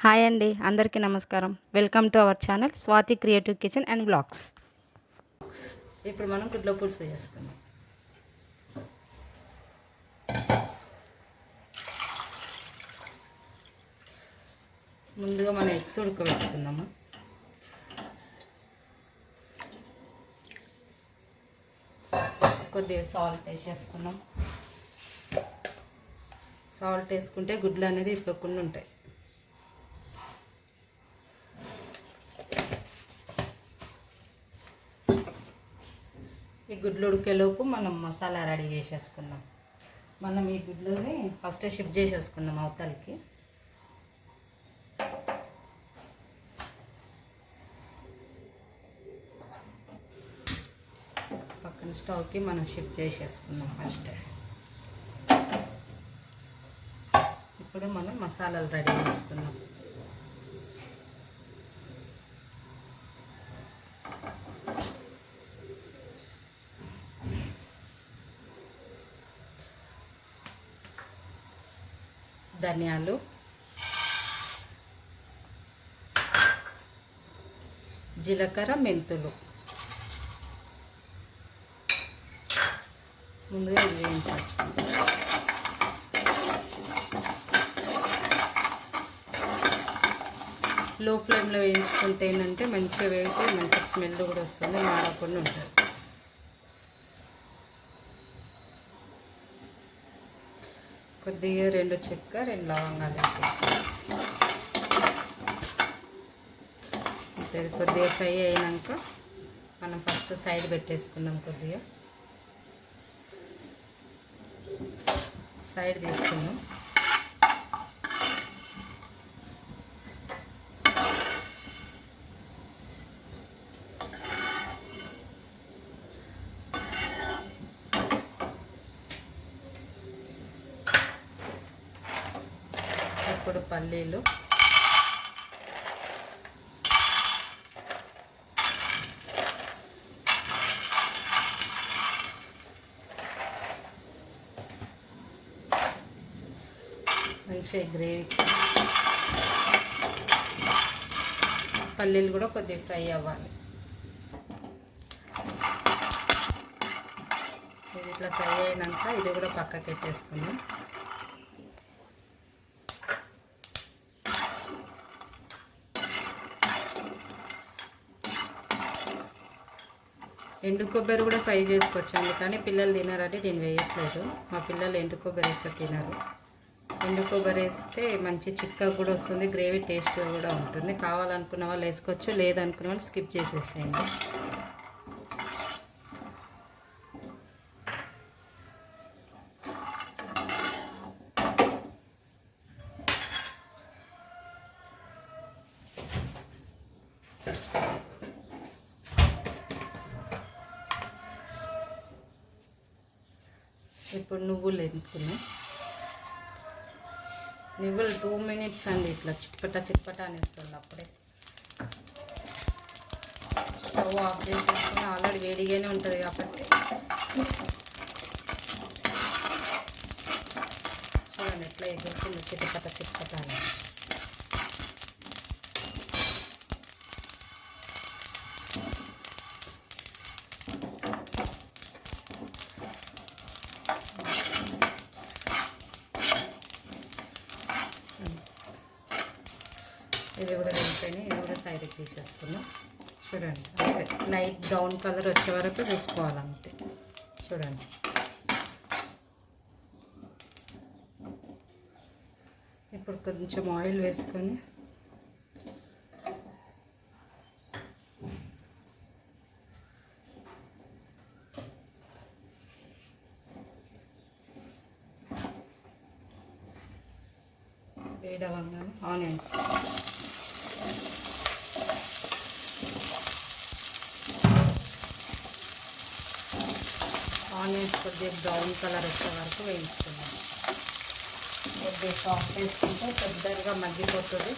Hi అండి, అందరికీ నమస్కారం. Welcome to our channel Swathi creative kitchen and blogs. ఇప్పుడు మనం గుడ్ల పులుసు చేసుకుందాం. ముందుగా మనం ఎగ్స్ ఉడకబెట్టుకుందాము. కొద్దిగా సాల్ట్ వేసేసుకుందాం. సాల్ట్ వేసుకుంటే గుడ్లు అనేది ఇరుకకుండా ఉంటాయి. ఈ గుడ్లు ఉడికేలోపు మనం మసాలా రెడీ చేసేసుకుందాం. మనం ఈ గుడ్లని ఫస్ట్ షిఫ్ట్ చేసేసుకుందాం అవతలకి. పక్కన స్టవ్కి మనం షిఫ్ట్ చేసేసుకుందాం ఫస్ట్. ఇప్పుడు మనం మసాలాలు రెడీ చేసుకుందాం. ధనియాలు, జీలకర్ర, మెంతులు ముందుగా ఇది వేయించేసుకుంటాం. లో ఫ్లేమ్లో వేయించుకుంటే ఏంటంటే మంచిగా వేగితే మంచి స్మెల్ కూడా వస్తుంది, మాడకుండా ఉంటుంది. కొద్దిగా 2 చెక్క 2 లవంగాలు వేసేసి కొద్దిగా ఫ్రై అయినాక మనం ఫస్ట్ సైడ్ పెట్టేసుకుందాం. కొద్దిగా సైడ్ తీసుకుందాం. ఇప్పుడు పల్లీలు, మంచిగా గ్రేవీకి పల్లీలు కూడా కొద్దిగా ఫ్రై అవ్వాలి. ఇది ఇట్లా ఫ్రై అయినాక ఇది కూడా పక్కకి పెట్టేసుకుందాం. ఎండు కొబ్బరి కూడా ఫ్రై చేసుకోవచ్చండి, కానీ పిల్లలు తినరంటే నేను వేయట్లేదు. మా పిల్లలు ఎండు కొబ్బరి వేస్తే తినరు. ఎండు కొబ్బరి వేస్తే మంచి చిక్కగా కూడా వస్తుంది, గ్రేవీ టేస్ట్గా కూడా ఉంటుంది. కావాలనుకున్న వాళ్ళు వేసుకోవచ్చు, లేదనుకున్న వాళ్ళు స్కిప్ చేసేసేయండి. ఇప్పుడు నువ్వులు వేసుకున్నాం. నువ్వులు 2 మినిట్స్ అండి, ఇట్లా చిట్పట అనేస్తుంది. అప్పుడే స్టవ్ ఆఫ్ చేసేసుకుని ఆల్రెడీ వేడిగానే ఉంటుంది కాబట్టి చూడండి ఎట్లా ఎగురుతుంది చిట్పట అని. ఇది కూడా వెళ్ళిపోయినాయి. ఇది కూడా సైడ్కి తీసేసుకుందాం. చూడండి అంతే, లైట్ బ్రౌన్ కలర్ వచ్చే వరకు చూసుకోవాలంతే. చూడండి ఇప్పుడు కొంచెం ఆయిల్ వేసుకొని వేడవగానే ఆనియన్స్, కొద్దిగా బ్రౌన్ కలర్ వచ్చే వరకు వేయించుకున్నాం. కొద్దిగా సాఫ్ట్ వేసుకుంటే పెద్దగా మగ్గిపోతుంది.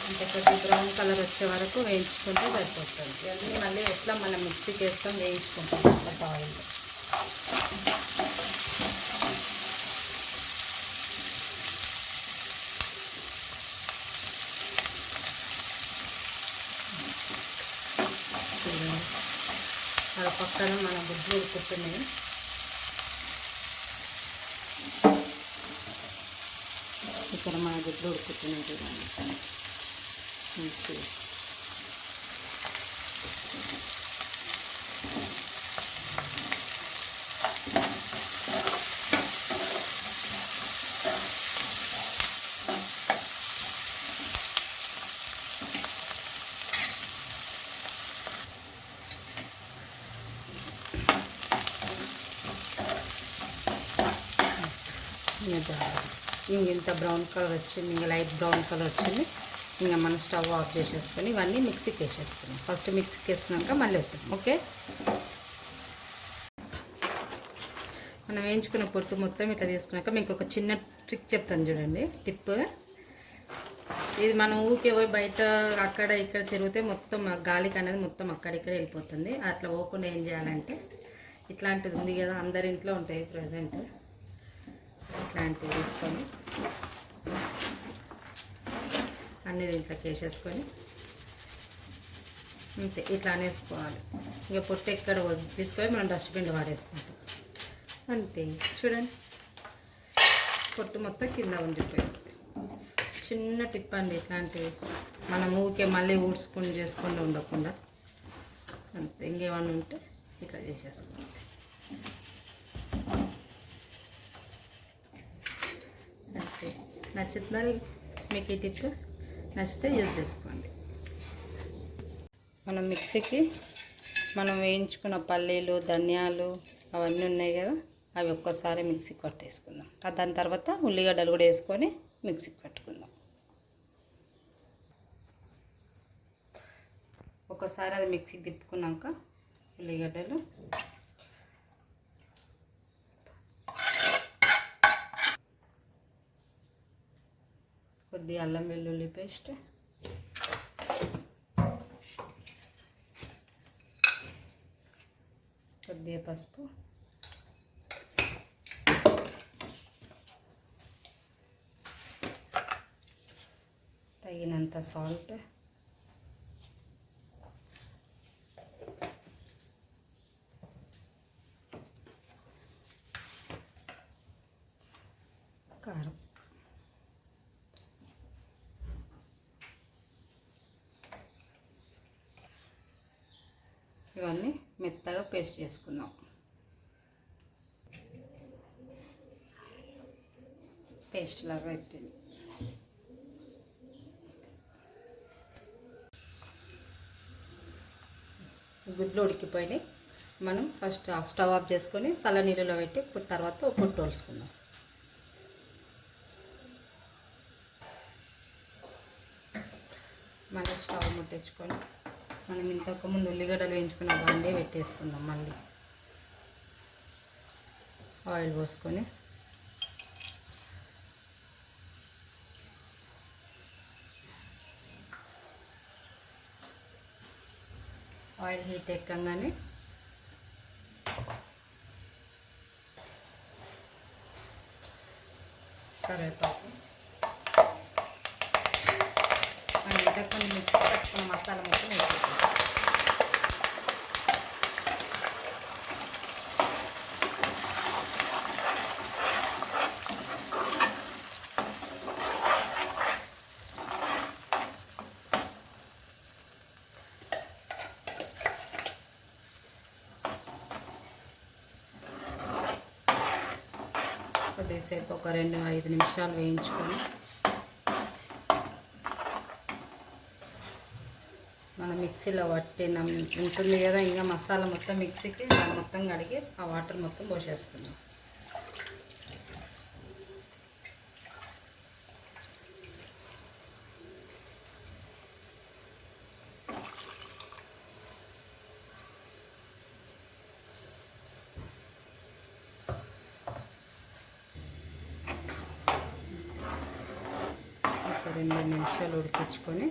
అంటే కొద్దిగా బ్రౌన్ కలర్ వచ్చే వరకు వేయించుకుంటే సరిపోతుంది. ఇవన్నీ మళ్ళీ ఎట్లా మనం మిక్సీకి వేస్తాం, వేయించుకుంటాం ఆయిల్. పక్కన మన గుడ్లు ఉడుకుతున్నాయి. ఇక్కడ మన గుడ్లు ఉడుకుతున్నాయి చూడండి. ఇంత బ్రౌన్ కలర్ వచ్చింది, ఇంకా లైట్ బ్రౌన్ కలర్ వచ్చింది. ఇంకా మనం స్టవ్ ఆఫ్ చేసేసుకొని ఇవన్నీ మిక్సీకి వేసేసుకున్నాం. ఫస్ట్ మిక్సీకి వేసుకున్నాక మళ్ళీ వస్తాం. ఓకే, మనం వేయించుకున్న పొట్టు మొత్తం ఇట్లా తీసుకున్నాక మీకు ఒక చిన్న ట్రిక్ చెప్తాను చూడండి, టిప్. ఇది మనం ఊకే పోయి బయట అక్కడ ఇక్కడ తిరిగితే మొత్తం గాలికి అనేది మొత్తం అక్కడిక్కడ వెళ్ళిపోతుంది. అట్లా పోకుండా ఏం చేయాలంటే ఇట్లాంటిది ఉంది కదా, అందరి ఇంట్లో ఉంటాయి ప్రజెంట్. ఇట్లాంటివి తీసుకొని అన్నీ దీంట్లోకి వేసేసుకొని అంతే ఇట్లా అనేసుకోవాలి. ఇంకా పొట్టు ఎక్కడ తీసుకొని మనం డస్ట్బిన్లో వాడేసుకుంటాం అంతే. చూడండి, పొట్టు మొత్తం కింద ఉండిపోయింది. చిన్న టిప్ అండి, ఇట్లాంటివి మనం ఊరికే మళ్ళీ ఊడ్చుకొని చేసుకొని ఉండకుండా అంతే. ఇంకేమన్నా ఉంటే ఇట్లా చేసేసుకోండి. అంతే. నచ్చుతుందా మీకు ఈ టిప్? నచ్చితే యూజ్ చేసుకోండి. మనం మిక్సీకి మనం వేయించుకున్న పల్లీలు, ధనియాలు అవన్నీ ఉన్నాయి కదా, అవి ఒక్కసారి మిక్సీకి పట్టేసుకుందాం. దాని తర్వాత ఉల్లిగడ్డలు కూడా వేసుకొని మిక్సీకి పట్టుకుందాం. ఒకసారి అది మిక్సీకి తిప్పుకున్నాక ఉల్లిగడ్డలు, కొద్దిగా అల్లం వెల్లుల్లి పేస్ట్, కొద్దిగా పసుపు, తగినంత సాల్ట్, కారం, ఇవన్నీ మెత్తగా పేస్ట్ చేసుకుందాం. పేస్ట్ లాగా అయిపోయింది. గుడ్లు ఉడికిపోయినాయి. మనం ఫస్ట్ స్టవ్ ఆఫ్ చేసుకొని చల్ల నీళ్ళలో పెట్టి తర్వాత పొట్టు వలుసుకుందాం. మళ్ళీ స్టవ్ ముట్టించుకొని మనం ఇంతకుముందు ఉల్లిగడ్డలు వేయించుకున్న బండి పెట్టేసుకుందాం. మళ్ళీ ఆయిల్ పోసుకొని ఆయిల్ హీట్ ఎక్కగానే కరివేపాకు, మనం కొన్ని మిక్సీ పట్టుకున్న మసాలా మొత్తం వేసుకుంటాం. కొద్దిసేపు ఒక 2-5 నిమిషాలు వేయించుకొని మనం మిక్సీలో పట్టిన ఉంటుంది కదా, ఇంకా మసాలా మొత్తం మిక్సీకి దాన్ని మొత్తం కడిగి ఆ వాటర్ మొత్తం పోసేసుకుందాం. ఒక 2 నిమిషాలు ఉడికించుకొని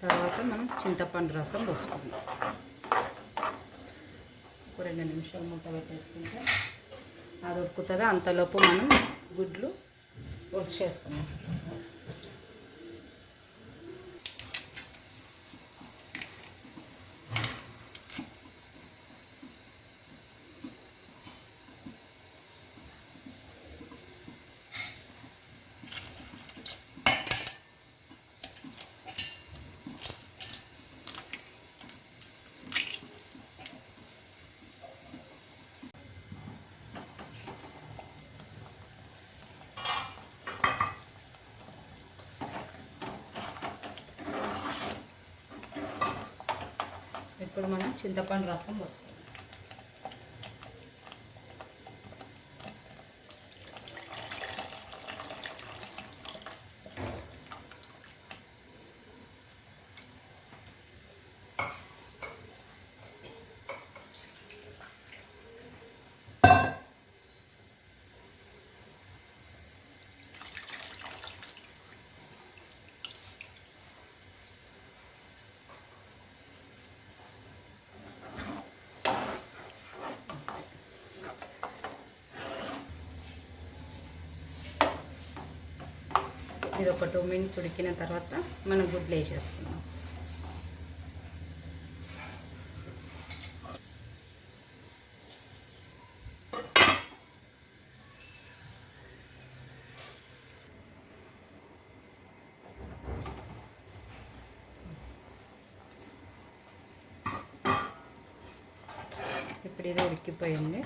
తర్వాత మనం చింతపండు రసం పోసుకుందాం. ఒక 2 నిమిషాలు మూత పెట్టేసుకుంటే అది ఉడుకుతుంది. అంతలోపు మనం గుడ్లు ఉడిచేసుకుందాం. ఇప్పుడు మనం చింతపండు రసం పోసుకుందాం. ఇది ఒక 2 మినిట్స్ ఉడికిన తర్వాత మనం గుడ్లు వేసేసుకుందాం. ఇప్పుడు ఇది ఉడికిపోయింది.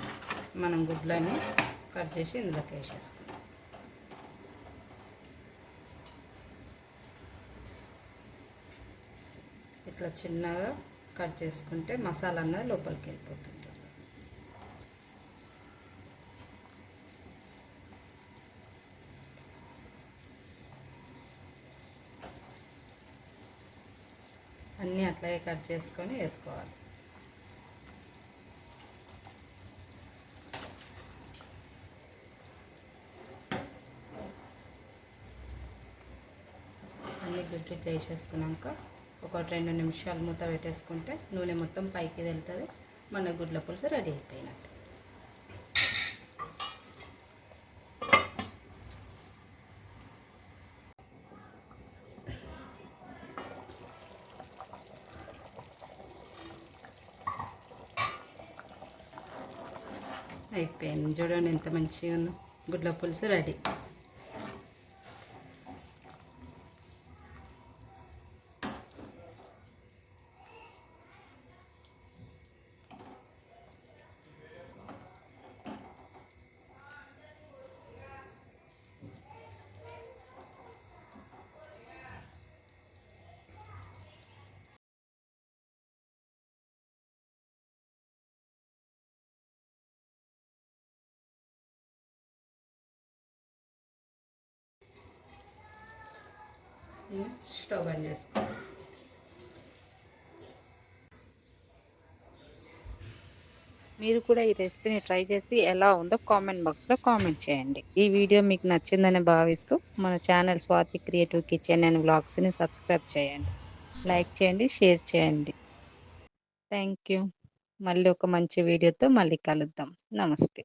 మనం గుడ్లని కట్ చేసి ఇందులోకి వేసేసుకుందాం. ఇట్లా చిన్నగా కట్ చేసుకుంటే మసాలా అన్నది లోపలికి వెళ్ళిపోతుంది. అన్నీ అట్లాగే కట్ చేసుకొని వేసుకోవాలి. అన్ని గుడ్లు ఇట్లా వేసేసుకున్నాక ఒక 2 నిమిషాలు మూత పెట్టేసుకుంటే నూనె మొత్తం పైకి వెళ్తుంది. మన గుడ్ల పులుసు రెడీ అయిపోయినట్టు. అయిపోయింది. చూడండి ఎంత మంచిగా ఉందో, గుడ్ల పులుసు రెడీ. స్టవ్ బంద్ చేసుకో. మీరు కూడా ఈ రెసిపీని ట్రై చేసి ఎలా ఉందో కామెంట్ బాక్స్లో కామెంట్ చేయండి. ఈ వీడియో మీకు నచ్చిందని భావిస్తూ మన channel Swathi creative kitchen and వ్లాగ్స్ని సబ్స్క్రైబ్ చేయండి, లైక్ చేయండి, షేర్ చేయండి. Thank you. మళ్ళీ ఒక మంచి వీడియోతో మళ్ళీ కలుద్దాం. నమస్తే.